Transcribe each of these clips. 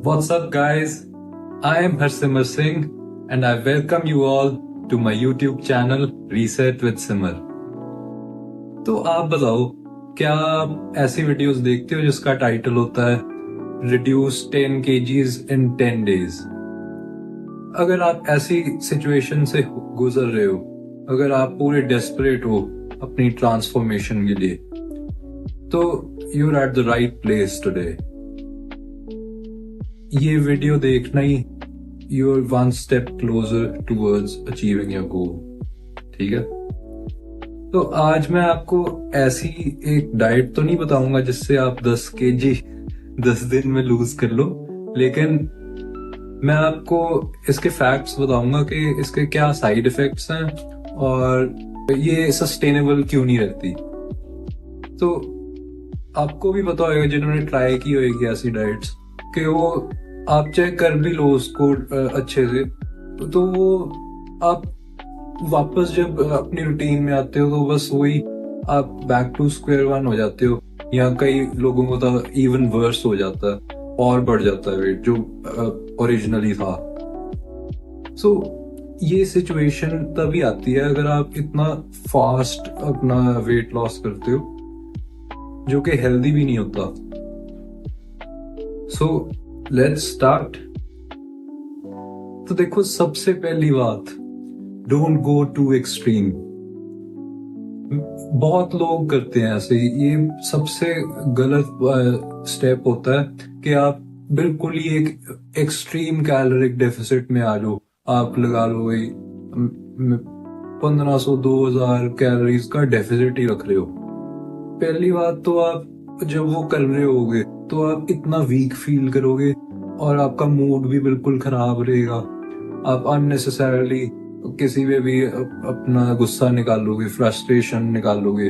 What's up, guys? I am Harsimar Singh and I welcome you all to my YouTube channel Reset with Simar. तो आप बताओ, क्या आप ऐसी videos देखते हो जिसका टाइटल होता है Reduce 10 kgs in 10 days? अगर आप ऐसी सिचुएशन से गुजर रहे हो, अगर आप पूरे डेस्परेट हो अपनी ट्रांसफॉर्मेशन के लिए, तो you are at the right place today. ये वीडियो देखना ही you are one step closer towards achieving your goal. ठीक है, तो आज मैं आपको ऐसी एक डाइट तो नहीं बताऊंगा जिससे आप 10 kg 10 दिन में लूज कर लो, लेकिन मैं आपको इसके फैक्ट्स बताऊंगा कि इसके क्या साइड इफेक्ट्स हैं और ये सस्टेनेबल क्यों नहीं रहती. तो आपको भी पता होगा, जिन्होंने ट्राई की होगी ऐसी डाइट्स, कि वो आप चाहे कर भी लो उसको अच्छे से, तो वो आप वापस जब अपनी रूटीन में आते हो तो बस वही आप बैक टू स्क्वायर वन हो जाते हो, या कई लोगों को तो इवन वर्स हो जाता है और बढ़ जाता है वेट जो ओरिजिनली था. सो ये सिचुएशन तभी आती है अगर आप इतना फास्ट अपना वेट लॉस करते हो, जो कि हेल्दी भी नहीं होता. So let's start. तो देखो, सबसे पहली बात, डोंट गो टू एक्सट्रीम. बहुत लोग करते हैं ऐसे. ये सबसे गलत स्टेप होता है कि आप बिल्कुल ही एक एक्सट्रीम कैलोरिक डेफिसिट में आ जाओ. आप लगा लो भाई 1500-2000 कैलोरीज का डेफिसिट ही रख रहे हो. पहली बात तो आप जब वो कर रहे होगे तो आप इतना वीक फील करोगे और आपका मूड भी बिल्कुल खराब रहेगा. आप अननेसेसरली किसी पे भी अपना गुस्सा निकालोगे, फ्रस्ट्रेशन निकालोगे.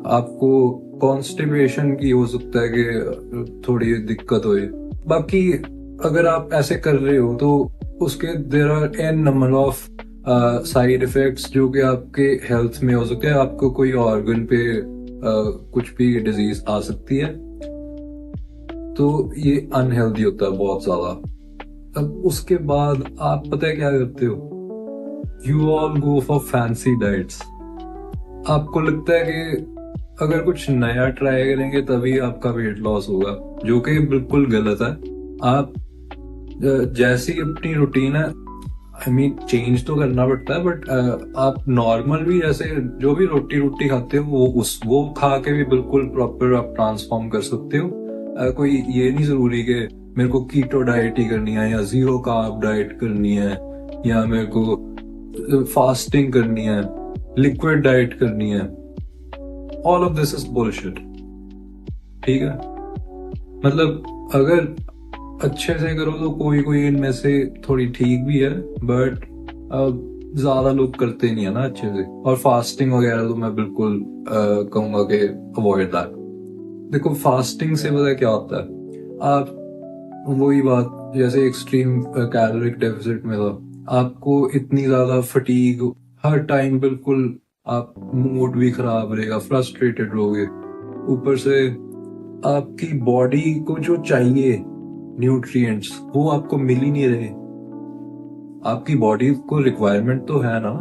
आपको कॉन्स्टिपेशन की हो सकता है कि थोड़ी दिक्कत होए. बाकी अगर आप ऐसे कर रहे हो तो उसके there are an number of side effects जो कि आपके हेल्थ में हो सकते हैं. आपको कोई ऑर्गन पे कुछ भी डिजीज आ सकती है, तो ये अनहेल्दी होता है बहुत ज्यादा. अब उसके बाद आप पता है क्या करते हो, you all go for fancy diets. आपको लगता है कि अगर कुछ नया ट्राई करेंगे तभी आपका वेट लॉस होगा, जो कि बिल्कुल गलत है. आप जैसी अपनी रूटीन है, आई मीन चेंज तो करना पड़ता है, बट आप नॉर्मल भी जैसे जो भी रोटी खाते हो वो खा के भी बिल्कुल प्रॉपर आप ट्रांसफॉर्म कर सकते हो. कोई ये नहीं जरूरी कि मेरे को कीटो डाइट ही करनी है, या जीरो कार्ब डाइट करनी है, या मेरे को फास्टिंग करनी है, लिक्विड डाइट करनी है. All of this is bullshit. ठीक है, मतलब अगर अच्छे से करो तो कोई इनमें से थोड़ी ठीक भी है, बट ज्यादा लोग करते नहीं है ना अच्छे से. और फास्टिंग वगैरह तो मैं बिल्कुल कहूंगा कि अवॉइड दैट. देखो, फास्टिंग से पता क्या होता है, आप वही बात जैसे एक्सट्रीम कैलोरिक डेफिसिट में था, आपको इतनी ज्यादा फटीग हर टाइम, बिल्कुल आप मूड भी खराब रहेगा, फ्रस्ट्रेटेड रहोगे. ऊपर से आपकी बॉडी को जो चाहिए न्यूट्रिएंट्स वो आपको मिल ही नहीं रहे. आपकी बॉडी को रिक्वायरमेंट तो है ना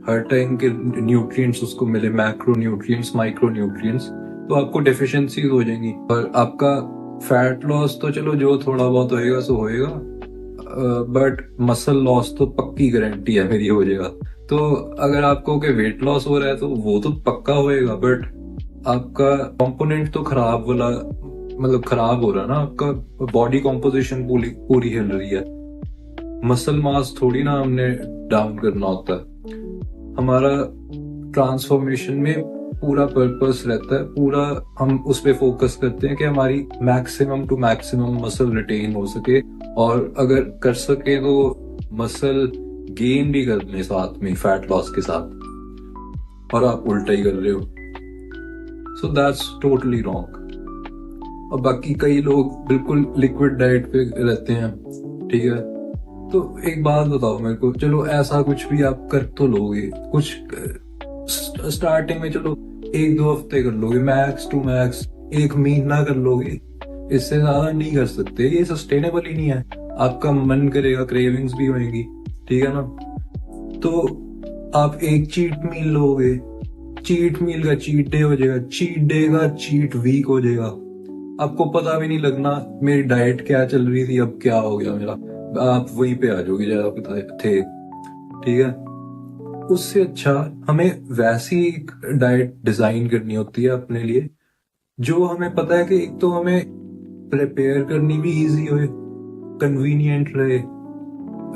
हर टाइम के न्यूट्रिएंट्स उसको मिले, मैक्रो न्यूट्रिएंट्स, माइक्रो न्यूट्रिएंट्स. तो आपको डेफिशिएंसीज हो जाएंगी. और आपका फैट लॉस तो चलो जो थोड़ा बहुत होएगा सो होएगा, बट मसल लॉस तो पक्की गारंटी है मेरी हो जाएगा. तो अगर आपको के वेट लॉस हो रहा है तो वो तो पक्का होएगा, बट आपका कंपोनेंट तो खराब वाला, मतलब खराब हो रहा है ना. आपका बॉडी कॉम्पोजिशन पूरी हिल रही है. मसल मास थोड़ी ना हमने डाउन करना होता है. हमारा ट्रांसफॉर्मेशन में पूरा पर्पस रहता है, पूरा हम उस पे फोकस करते हैं कि हमारी maximum to maximum muscle retain हो सके, और अगर कर सके तो मसल गेन भी कर ले साथ में फैट लॉस के साथ. और आप उल्टा ही कर रहे हो. So that's totally wrong. और बाकी कई लोग बिल्कुल लिक्विड डाइट पे रहते हैं. ठीक है, तो एक बात बताओ मेरे को, चलो ऐसा कुछ भी आप कर तो लोगे, कुछ स्टार्टिंग में चलो 1-2 हफ्ते कर लोगे, मैक्स टू मैक्स 1 महीना कर लोगे, इससे ज्यादा नहीं कर सकते, ये सस्टेनेबल ही नहीं है। आपका मन करेगा, क्रेविंग्स भी होंगी, ठीक है ना। तो आप एक चीट मील लोगे, चीट मील का चीट डे हो जाएगा, चीट डे का चीट वीक हो जाएगा, आपको पता भी नहीं लगना मेरी डाइट क्या चल रही थी, अब क्या हो गया मेरा, आप वहीं पे आ जाओगे जहाँ पे थे, ठीक है। उससे अच्छा हमें वैसी एक डाइट डिजाइन करनी होती है अपने लिए जो हमें पता है कि एक तो हमें प्रिपेयर करनी भी इजी हो, कन्वीनियंट रहे,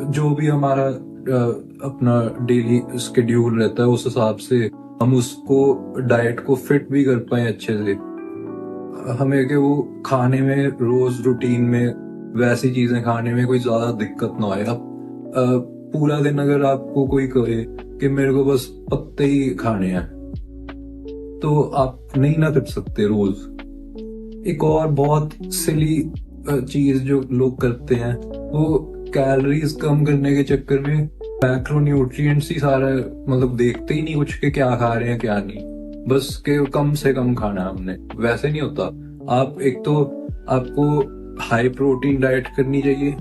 जो भी हमारा अपना डेली स्केड्यूल रहता है उस हिसाब से हम उसको डाइट को फिट भी कर पाए अच्छे से। हमें कि वो खाने में रोज रूटीन में वैसी चीजें खाने में कोई ज्यादा दिक्कत ना आए। अब पूरा दिन अगर आपको कोई कहे कि मेरे को बस पत्ते ही खाने हैं तो आप नहीं ना कर सकते रोज। एक और बहुत सिली चीज जो लोग करते हैं वो कैलोरीज कम करने के चक्कर में मैक्रोन्यूट्रिएंट्स ही सारा मतलब देखते ही नहीं कुछ के क्या खा रहे हैं क्या नहीं, बस के कम से कम खाना है हमने। वैसे नहीं होता। आप एक तो आपको हाई प्रोटीन डाइट करनी चाहिए,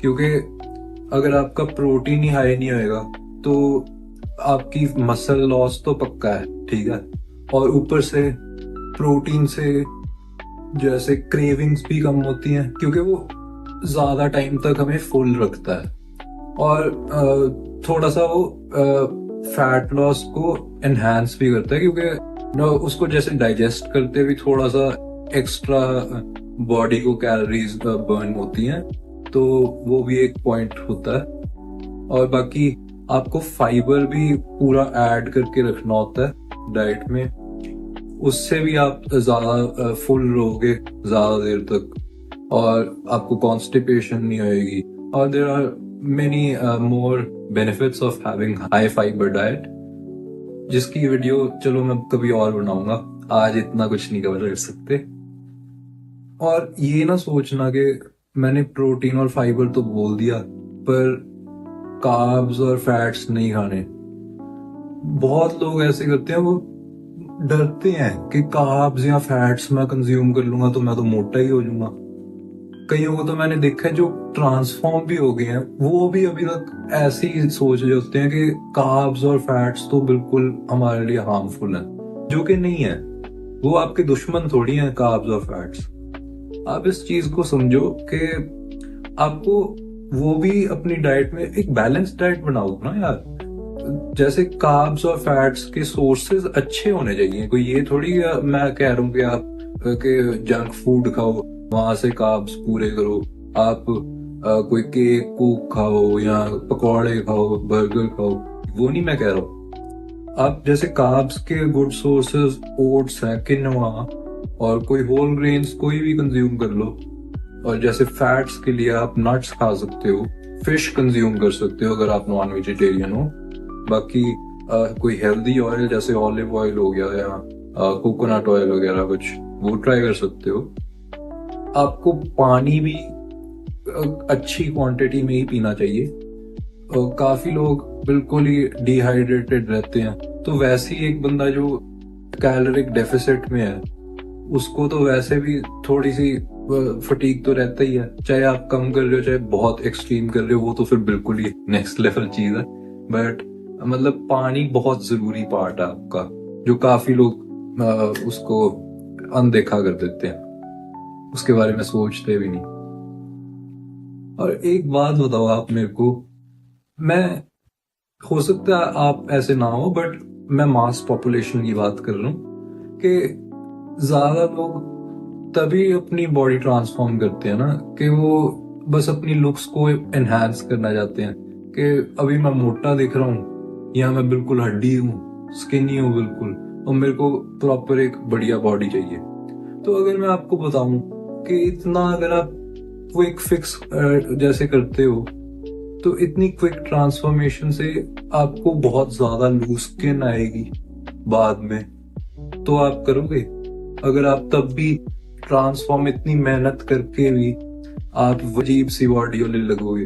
क्योंकि अगर आपका प्रोटीन ही हाई नहीं होएगा तो आपकी मसल लॉस तो पक्का है, ठीक है। और ऊपर से प्रोटीन से जैसे क्रेविंग्स भी कम होती हैं, क्योंकि वो ज्यादा टाइम तक हमें फुल रखता है। और थोड़ा सा वो फैट लॉस को एनहांस भी करता है, क्योंकि उसको जैसे डाइजेस्ट करते भी थोड़ा सा एक्स्ट्रा बॉडी को कैलोरीज बर्न होती हैं, तो वो भी एक पॉइंट होता है। और बाकी आपको फाइबर भी पूरा ऐड करके रखना होता है डाइट में, उससे भी आप ज्यादा फुल रहोगे ज्यादा देर तक और आपको कॉन्स्टिपेशन नहीं होएगी। और there are many more benefits of having high fibre diet, जिसकी वीडियो चलो मैं कभी और बनाऊंगा, आज इतना कुछ नहीं कवर कर सकते। और ये ना सोचना कि मैंने प्रोटीन और फाइबर तो बोल दिया पर कार्ब्स और फैट्स नहीं खाने। बहुत लोग ऐसे करते हैं, वो डरते हैं कि कार्ब्स या फैट्स मैं कंज्यूम कर लूंगा तो मैं तो मोटा ही हो जाऊंगा। कईयों को तो मैंने देखा है जो ट्रांसफॉर्म भी हो गए हैं, वो भी अभी तक ऐसे ही सोच रहे होते हैं कि कार्ब्स और फैट्स तो बिल्कुल हमारे लिए हार्मफुल है, जो कि नहीं है। वो आपके दुश्मन थोड़ी हैं कार्ब्स और फैट्स। आप इस चीज को समझो कि आपको वो भी अपनी डाइट में एक बैलेंस डाइट बनाओ ना यार। जैसे कार्ब्स और फैट्स के सोर्सेज अच्छे होने चाहिए, कोई ये थोड़ी मैं कह रहा हूँ कि आप जंक फूड खाओ वहां से कार्ब्स पूरे करो। आप कोई केक कूक खाओ या पकौड़े खाओ, बर्गर खाओ, वो नहीं मैं कह रहा हूँ। आप जैसे कार्ब्स के गुड सोर्सेज ओट्स हैं, किनोआ, और कोई होल ग्रेन्स कोई भी कंज्यूम कर लो। और जैसे फैट्स के लिए आप नट्स खा सकते हो, फिश कंज्यूम कर सकते हो अगर आप नॉन वेजिटेरियन हो। बाकी कोई हेल्दी ऑयल जैसे ऑलिव ऑयल हो गया या कोकोनट ऑयल वगैरह कुछ, वो ट्राई कर सकते हो। आपको पानी भी अच्छी क्वांटिटी में ही पीना चाहिए। काफी लोग बिल्कुल ही डिहाइड्रेटेड रहते हैं, तो वैसे ही एक बंदा जो कैलोरिक डेफिसिट में है उसको तो वैसे भी थोड़ी सी फटीग तो रहता ही है, चाहे आप कम कर रहे हो चाहे बहुत एक्सट्रीम कर रहे हो, वो तो फिर बिल्कुल ही नेक्स्ट लेवल चीज है। बट मतलब पानी बहुत जरूरी पार्ट है आपका, जो काफी लोग उसको अनदेखा कर देते हैं, उसके बारे में सोचते भी नहीं। और एक बात बताओ आप मेरे को, मैं हो सकता है आप ऐसे ना हो बट मैं मास पॉपुलेशन की बात कर रहा हूँ कि ज्यादा लोग तभी अपनी बॉडी ट्रांसफॉर्म करते हैं ना कि वो बस अपनी लुक्स को एनहांस करना चाहते हैं कि अभी मैं मोटा दिख रहा हूँ या मैं बिल्कुल हड्डी हूँ, स्किनी हूँ बिल्कुल, और मेरे को प्रॉपर एक बढ़िया बॉडी चाहिए। तो अगर मैं आपको बताऊं कि इतना अगर आप क्विक फिक्स जैसे करते हो तो इतनी क्विक ट्रांसफॉर्मेशन से आपको बहुत ज्यादा लूज स्किन आएगी बाद में, तो आप करोगे? अगर आप तब भी ट्रांसफॉर्म इतनी मेहनत करके भी आप अजीब सी बॉडी वाले लगोगे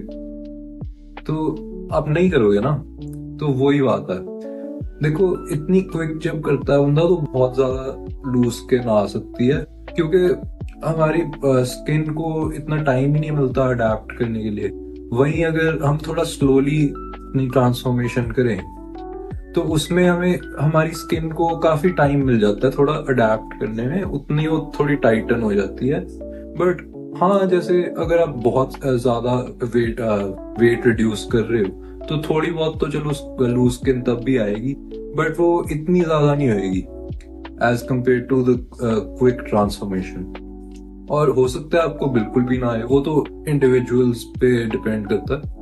तो आप नहीं करोगे ना। तो वही बात है, देखो इतनी क्विक जब करता है बंदा तो बहुत ज्यादा लूज स्किन आ सकती है, क्योंकि हमारी स्किन को इतना टाइम ही नहीं मिलता अडेप्ट करने के लिए। वहीं अगर हम थोड़ा स्लोली अपनी ट्रांसफॉर्मेशन करें तो उसमें हमें हमारी स्किन को काफी टाइम मिल जाता है थोड़ा अडेप्ट करने में, उतनी वो थोड़ी टाइटन हो जाती है। बट हाँ, जैसे अगर आप बहुत ज्यादा वेट रिड्यूस कर रहे हो तो थोड़ी बहुत तो चलो लूज स्किन तब भी आएगी, बट वो इतनी ज्यादा नहीं होगी as compare to the quick transformation. और हो सकता है आपको बिल्कुल भी ना आए, वो तो इंडिविजुअल्स पे डिपेंड करता है।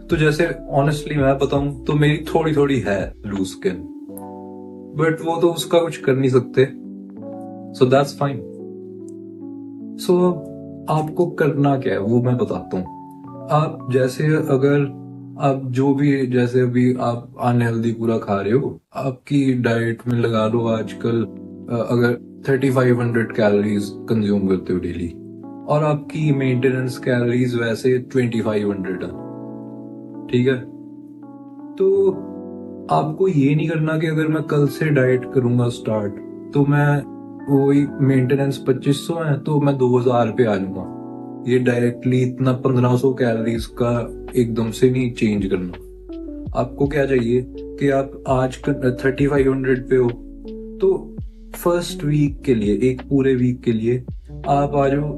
तो जैसे ऑनेस्टली मैं बताऊं तो मेरी थोड़ी थोड़ी है लूज स्किन, बट वो तो उसका कुछ कर नहीं सकते, सो दैट्स फाइन। सो आपको करना क्या है वो मैं बताता हूँ। आप जैसे अगर आप जो भी, जैसे अभी आप अनहेल्दी पूरा खा रहे हो, आपकी डाइट में लगा लो आजकल अगर 3500 कैलोरीज कंज्यूम करते हो डेली, और आपकी मेंटेनेंस कैलोरीज वैसे 2500 है, ठीक है। तो आपको ये नहीं करना कि अगर मैं कल से डाइट करूंगा स्टार्ट तो मैं वही मेंटेनेंस 2500 है तो मैं 2000 पे आ जाऊंगा। ये डायरेक्टली इतना 1500 कैलोरीज का एकदम से नहीं चेंज करना। आपको क्या चाहिए कि आप आज 3500 पे हो तो फर्स्ट वीक के लिए, एक पूरे वीक के लिए आप आ जाओ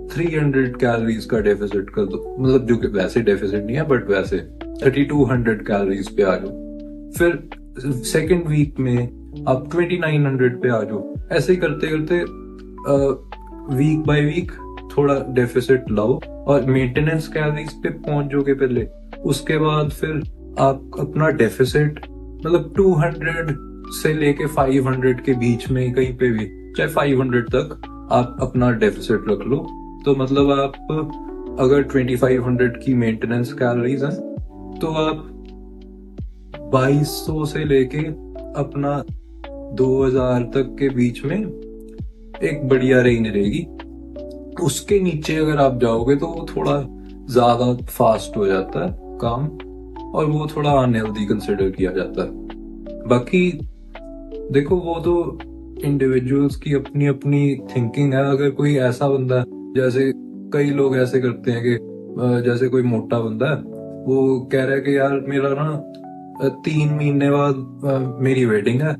300 कैलोरीज का डेफिसिट कर दो, मतलब जो कि वैसे डेफिसिट नहीं है बट वैसे 3200 कैलोरीज पे आ जाओ। फिर सेकेंड वीक में आप 2900 पे आ जाओ। ऐसे ही करते करते वीक बाय वीक थोड़ा डेफिसिट लाओ और मेंटेनेंस कैलोरीज पे पहुंच जाओगे पहले। उसके बाद फिर आप अपना डेफिसिट मतलब 200 से लेके 500 के बीच में कहीं पे भी, चाहे 500 तक आप अपना डेफिसिट रख लो। तो मतलब आप अगर 2500 की मेंटेनेंस कैलोरीज है तो आप 2200 से लेके अपना 2000 तक के बीच में एक बढ़िया रेंज रहेगी। उसके नीचे अगर आप जाओगे तो वो थोड़ा ज्यादा फास्ट हो जाता है काम, और वो थोड़ा अनहेल्दी कंसिडर किया जाता है। बाकी देखो वो तो इंडिविजुअल्स की अपनी अपनी थिंकिंग है। अगर कोई ऐसा बंदा, जैसे कई लोग ऐसे करते हैं कि जैसे कोई मोटा बंदा है वो कह रहा है कि यार मेरा ना 3 महीने बाद मेरी वेडिंग है,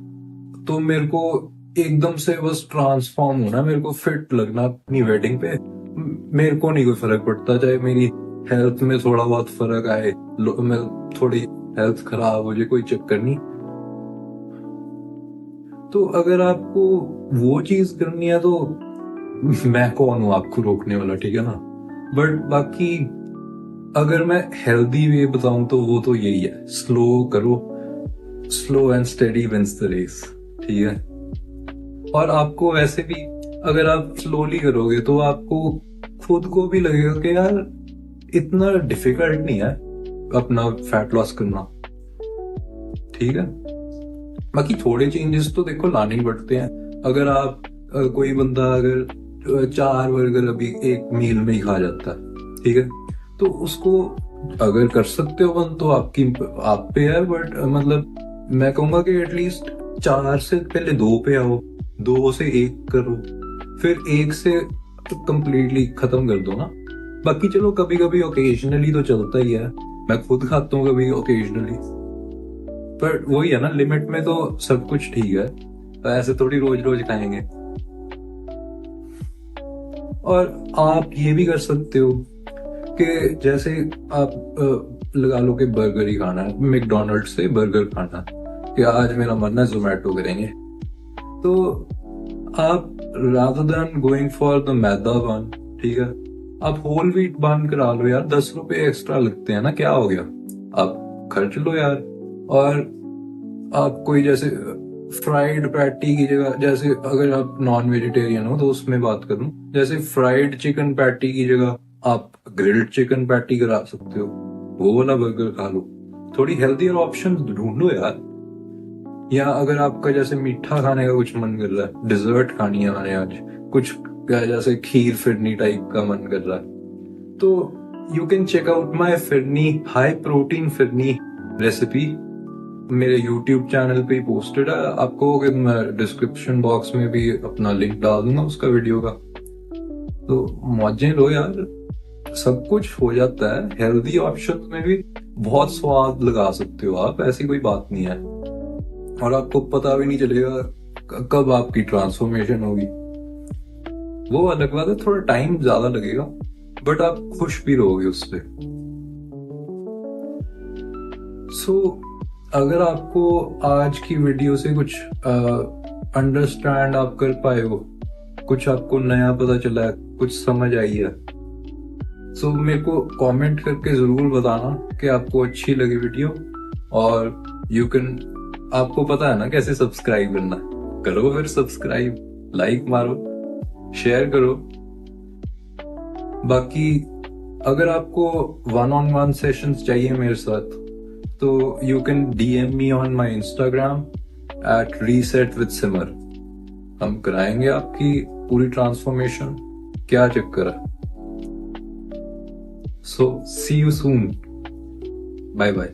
तो मेरे को एकदम से बस ट्रांसफॉर्म होना, मेरे को फिट लगना अपनी वेडिंग पे। मेरे को नहीं कोई फर्क पड़ता चाहे मेरी हेल्थ में थोड़ा बहुत फर्क आए, मैं थोड़ी हेल्थ खराब हो जाए, कोई चक्कर नहीं। तो अगर आपको वो चीज करनी है तो मैं कौन हूं आपको रोकने वाला, ठीक है ना। बट बाकी अगर मैं हेल्दी वे बताऊं तो वो तो यही है, स्लो करो, slow and steady wins the race, ठीक है। और आपको वैसे भी अगर आप स्लोली करोगे तो आपको खुद को भी लगेगा कि यार इतना डिफिकल्ट नहीं है अपना फैट लॉस करना, ठीक है। बाकी थोड़े चेंजेस तो देखो लाने ही पड़ते हैं। अगर आप कोई बंदा अगर 4 बर्गर अभी एक मील में ही खा जाता है, ठीक है, तो उसको अगर कर सकते हो बंद तो आप पे है। बट मतलब मैं कहूंगा कि एटलीस्ट 4 से पहले 2 पे आओ, 2 से 1 करो, फिर 1 से कंप्लीटली खत्म कर दो ना। बाकी चलो कभी कभी ओकेजनली तो चलता ही है, मैं खुद खाता हूँ कभी ओकेजनली, पर वही है ना, लिमिट में तो सब कुछ ठीक है, तो ऐसे थोड़ी रोज रोज खाएंगे। और आप ये भी कर सकते हो कि जैसे आप लगा लो कि बर्गर ही खाना है, मैकडोनल्ड से बर्गर खाना है कि आज मेरा मन है जोमेटो करेंगे, तो आप rather than going for the maida bun, ठीक है, आप होल व्हीट बन करा लो यार। 10 रुपए एक्स्ट्रा लगते हैं ना, क्या हो गया, आप खर्च लो यार। और आप कोई जैसे फ्राइड पैटी की जगह, जैसे अगर आप नॉन वेजिटेरियन हो तो उसमें बात करूं, जैसे फ्राइड चिकन पैटी की जगह आप ग्रिल्ड चिकन पैटी करा सकते हो, वो वाला बर्गर खा लो। थोड़ी हेल्थियर ऑप्शन ढूंढो यार। या अगर आपका जैसे मीठा खाने का कुछ मन कर रहा है, डिजर्ट खानी है मैंने आज, कुछ जैसे खीर फिरनी टाइप का मन कर रहा है, तो you can check out my phirni high protein phirni recipe, मेरे YouTube चैनल पे ही पोस्टेड है, आपको मैं डिस्क्रिप्शन बॉक्स में भी अपना लिंक डाल दूंगा उसका वीडियो का। तो मौजें लो यार, सब कुछ हो जाता है। हेल्दी ऑप्शन में भी बहुत स्वाद लगा सकते हो आप, ऐसी कोई बात नहीं है। और आपको पता भी नहीं चलेगा कब आपकी ट्रांसफॉर्मेशन होगी। वो अलग बात है, थोड़ा टाइम ज्यादा लगेगा, बट आप खुश भी रहोगे उससे। सो अगर आपको आज की वीडियो से कुछ अंडरस्टैंड आप कर पाए हो, कुछ आपको नया पता चला है, कुछ समझ आई है, सो मेरे को कमेंट करके जरूर बताना कि आपको अच्छी लगी वीडियो। और आपको पता है ना कैसे सब्सक्राइब करना, करो फिर सब्सक्राइब, लाइक मारो, शेयर करो। बाकी अगर आपको 1-on-1 सेशंस चाहिए मेरे साथ, तो you can DM me on my Instagram @resetwithsimar। हम कराएंगे आपकी पूरी ट्रांसफॉर्मेशन, क्या चक्कर है। सो सी यू सून, बाय बाय।